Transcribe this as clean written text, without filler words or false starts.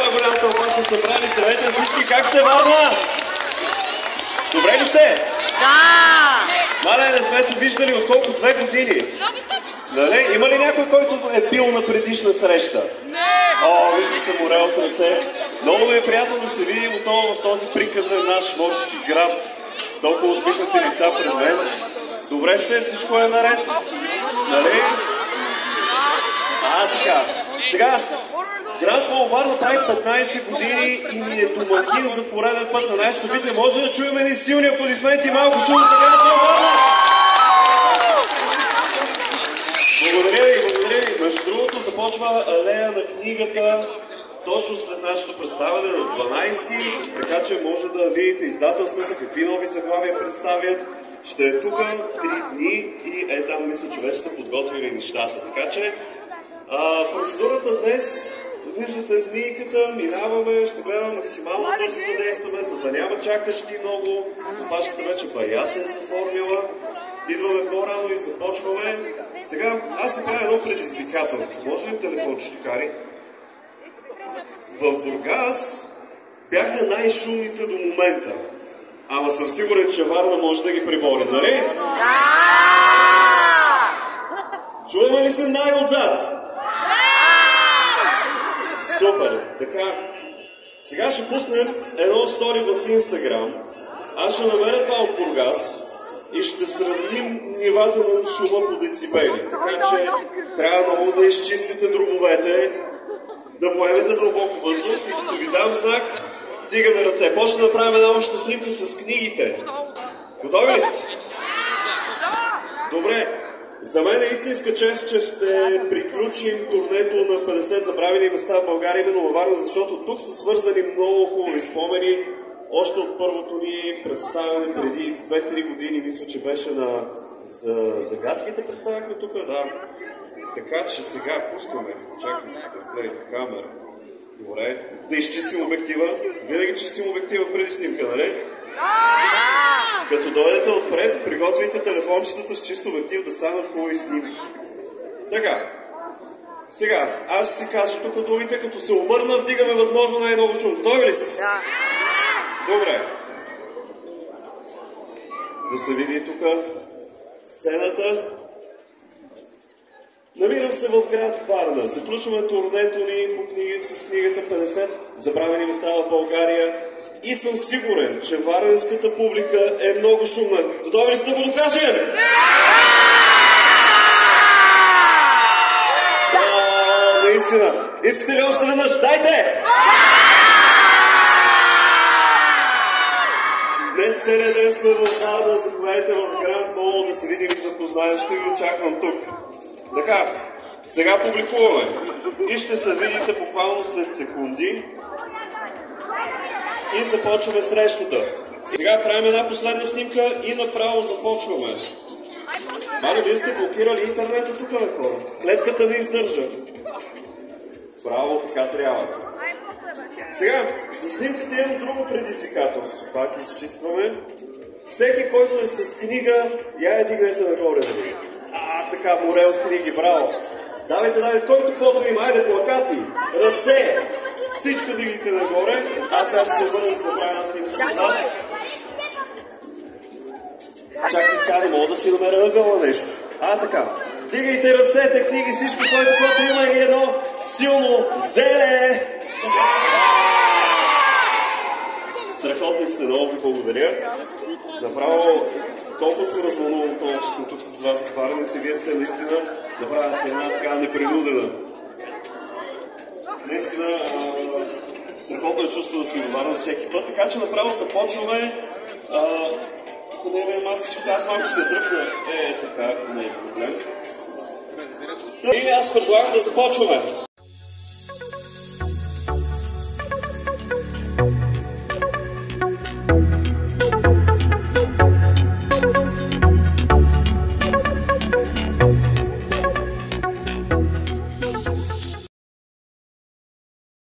такава голяма тълпа сме събрали. Здравейте всички, как сте, Варна? Добре ли сте? Да! Мале, не сме се виждали от колко 2 години. Нали? Има ли някой, който е бил на предишна среща? Не! О, вижда се море от ръце. Много ми е приятно да се видим отново в този приказен наш морски град. Толкова усмихнати лица пред мен. Добре сте, всичко е наред. Нали? Така. Сега, град Варна прави 15 години и ни е домакин за пореден път на нашите събития. Може да чуем ни силни аплодисменти и малко шум за град Варна. Благодаря ви. Между другото започва алея на книгата точно след нашето представяне на 12-ти, така че може да видите издателствата, какви нови заглавия представят. Ще е тук 3 дни и там мисля, че вече са подготвили нещата. Така че процедурата днес, виждате змийката, минаваме, ще гледаме максимално бързо да действаме, за да няма чакащи много. Пашката вече бая се е заформила. Идваме по-рано и започваме. Сега аз се правя едно предизвикателство. Може ли телефончето, кари? В Бургас бяха най-шумните до момента. Ама съм сигурен, че Варна може да ги прибори, нали? Да! Чуваме ли се най-отзад? Супер! Така. Сега ще пуснем едно стори в Инстаграм. Аз ще намеря това от Бургас и ще сравним нивата на шума по децибели. Така че трябва много да изчистите дробовете, да поемете дълбоко въздух и като ви дам знак, дигаме ръце. Почне да правим една обща снимка с книгите. Готови ли сте? Добре. За мен е истинска чест, че ще приключим турнето на 50 забравени места в България, именно във Варна, защото тук са свързани много хубави спомени. Още от първото ни представяне преди 2-3 години, мисля, че беше на загадките, представяхме тук, да. Така че сега пускаме. Чакаме да вкарите камера. Добре. Да изчистим обектива. Винаги чистим обектива преди снимка, нали? Като дойдете отпред, приготвяйте телефончетата с чист обектив да станат хубави снимки. Така. Сега, аз ще си кажа тук думите, като се обърна, вдигаме възможно най-много шум. Готови ли сте? Да. Добре. Да се види тук сцената. Намирам се в град Варна. Заключваме турнето ни по с книгата 50 забравени места в България и съм сигурен, че варненската публика е много шумна. Готови ли сте да го докажем? Наистина. Искате ли още веднъж? Дайте! Днес целият ден сме в Варна. Заповядайте в Гранд Мол да се видим и запознаем. Ще ви очаквам тук. Така, сега публикуваме и ще се видите буквално след секунди и започваме срещата. Сега правим една последна снимка и направо започваме. Маля, вие сте блокирали интернета тук на хора. Клетката не издържа. Браво, така трябва. Сега, за снимката имам друго предизвикателство. Пак изчистваме. Всеки, който е с книга, я дигнете нагоре. Така, море от книги, браво. Давайте, който каквото има, айде, плакати, ръце, всичко дигайте нагоре. Аз сега ще се върна да се направя една снимка с вас. Чакайте сега, не мога да си намеря ъгъла нещо. Така, дигайте ръцете, книги, всичко, който каквото има и едно силно зеле. Страхотни сте, много ви благодаря. Направо толкова съм развълнуван, че съм тук с вас, варници. Вие сте наистина направя се една така непринудена. Наистина страхотно е чувство да си варна всеки път, така че направо започваме. Не е масичка, аз малко се дръпна. Така, не е проблем. И аз предлагам да започваме.